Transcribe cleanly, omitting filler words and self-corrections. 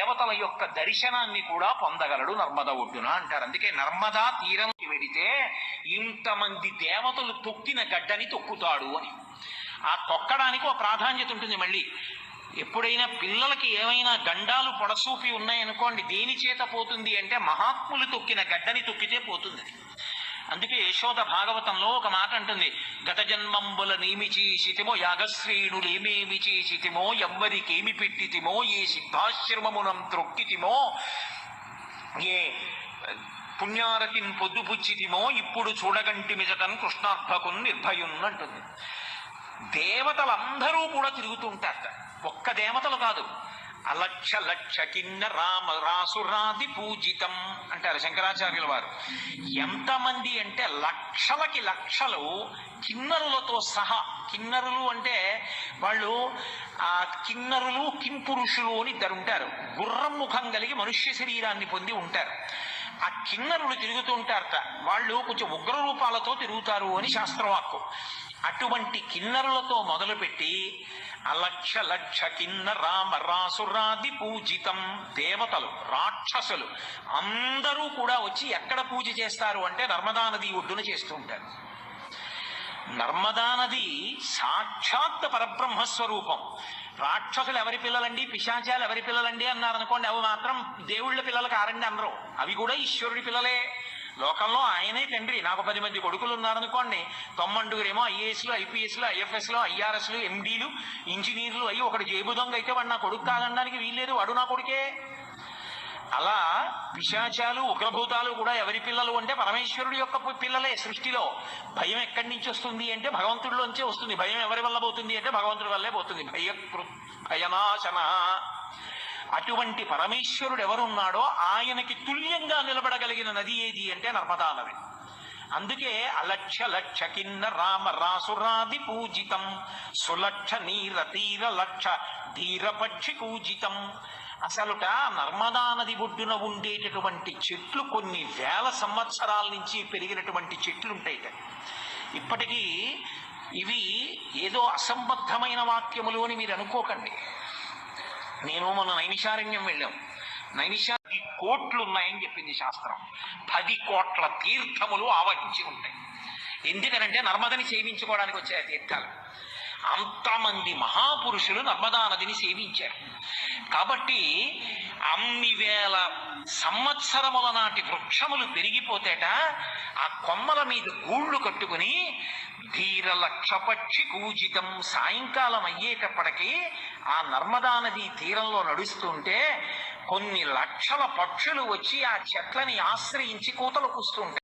దేవతల యొక్క దర్శనాన్ని కూడా పొందగలడు నర్మదా ఒడ్డున అంటారు. అందుకే నర్మదా తీరంకి వెడితే ఇంతమంది దేవతలు తొక్కిన గడ్డని తొక్కుతాడు అని. ఆ తొక్కడానికి ఒక ప్రాధాన్యత ఉంటుంది. మళ్ళీ ఎప్పుడైనా పిల్లలకి ఏమైనా గండాలు పొడసూపి ఉన్నాయనుకోండి, దేని చేత పోతుంది అంటే మహాత్ములు తొక్కిన గడ్డని తొక్కితే పోతుంది. అందుకే యశోద భాగవతంలో ఒక మాట అంటుంది, గత జన్మంబుల నేమి చేసితిమో యాగశ్రేణులు ఏమేమి చేసితిమో ఎవ్వరికేమి పెట్టితిమో ఏ సిద్ధాశ్రమమునం త్రొక్కితిమో ఏ పుణ్యారతిని పొద్దుపుచ్చితిమో ఇప్పుడు చూడగంటి మిజటన్ కృష్ణార్భకున్ నిర్భయున్ అంటుంది. దేవతలందరూ కూడా తిరుగుతుంటారట, ఒక్క దేవతలు కాదు. అలక్ష లక్ష కిన్న రామ రాసురాది పూజితం అంటారు శంకరాచార్యుల వారు. ఎంతమంది అంటే లక్షలకి లక్షలు కిన్నరులతో సహా. కిన్నరులు అంటే వాళ్ళు ఆ కిన్నరులు కింపురుషులు అని ఇద్దరు ఉంటారు. గుర్రం ముఖం కలిగి మనుష్య శరీరాన్ని పొంది ఉంటారు. ఆ కిన్నరులు తిరుగుతూ ఉంటారట. వాళ్ళు కొంచెం ఉగ్ర రూపాలతో తిరుగుతారు అని శాస్త్రవాక్కు. అటువంటి కిన్నరులతో మొదలుపెట్టి అలక్ష లక్ష కిన్న రామ రాసురాది పూజితం, దేవతలు రాక్షసులు అందరూ కూడా వచ్చి ఎక్కడ పూజ చేస్తారు అంటే నర్మదా నది ఒడ్డున చేస్తూ ఉంటారు. నర్మదా నది సాక్షాత్ పరబ్రహ్మస్వరూపం. రాక్షసులు ఎవరి పిల్లలండి, పిశాచాలు ఎవరి పిల్లలండి అన్నారనుకోండి, అవి మాత్రం దేవుళ్ళ పిల్లలు కారండి అందరూ. అవి కూడా ఈశ్వరుడి పిల్లలే. లోకంలో ఆయనే తండ్రి. నాకు 10 మంది కొడుకులు ఉన్నారనుకోండి, 90 ఐఏఎస్లు ఐపీఎస్లు ఐఎఫ్ఎస్లు ఐఆర్ఎస్లు ఎండీలు ఇంజనీర్లు అయ్యి ఒకటి జేబు దొంగ అయితే వాడు నా కొడుకు కాదనడానికి వీల్లేదు, వాడు నా కొడుకే. అలా పిశాచాలు ఉగ్రభూతాలు కూడా ఎవరి పిల్లలు అంటే పరమేశ్వరుడి యొక్క పిల్లలే. సృష్టిలో భయం ఎక్కడి నుంచి వస్తుంది అంటే భగవంతుడిలోంచే వస్తుంది. భయం ఎవరి వల్ల పోతుంది అంటే భగవంతుడి వల్లే పోతుంది. భయనాశన. అటువంటి పరమేశ్వరుడు ఎవరున్నాడో ఆయనకి తుల్యంగా నిలబడగలిగిన నది ఏది అంటే నర్మదా నది. అందుకే అలక్ష లక్ష కిన్న రామ రాసురాది పూజితం సులక్ష నీర తీర లక్ష ధీరపక్షి పూజితం. అసలుట నర్మదా నది ఒడ్డున ఉండేటటువంటి చెట్లు కొన్ని వేల సంవత్సరాల నుంచి పెరిగినటువంటి చెట్లు ఉంటాయి. ఇప్పటికీ ఇవి ఏదో అసంబద్ధమైన వాక్యములు అని మీరు అనుకోకండి. నేను మొన్న నైమిషారణ్యం వెళ్ళాం. 10 కోట్లు ఉన్నాయని చెప్పింది శాస్త్రం. 10 కోట్ల తీర్థములు ఆవహించి ఉంటాయి. ఎందుకనంటే నర్మదని సేవించుకోవడానికి వచ్చే తీర్థాలు. అంతమంది మహాపురుషులు నర్మదా నదిని సేవించారు. కాబట్టి అన్ని వేల సంవత్సరముల నాటి వృక్షములు పెరిగిపోతేట ఆ కొమ్మల మీద గూళ్ళు కట్టుకుని ధీర లక్షపక్షి పూజితం. సాయంకాలం అయ్యేటప్పటికీ ఆ నర్మదా నది తీరంలో నడుస్తుంటే కొన్ని లక్షల పక్షులు వచ్చి ఆ చెట్లని ఆశ్రయించి కూతలు కూస్తుంటాయి.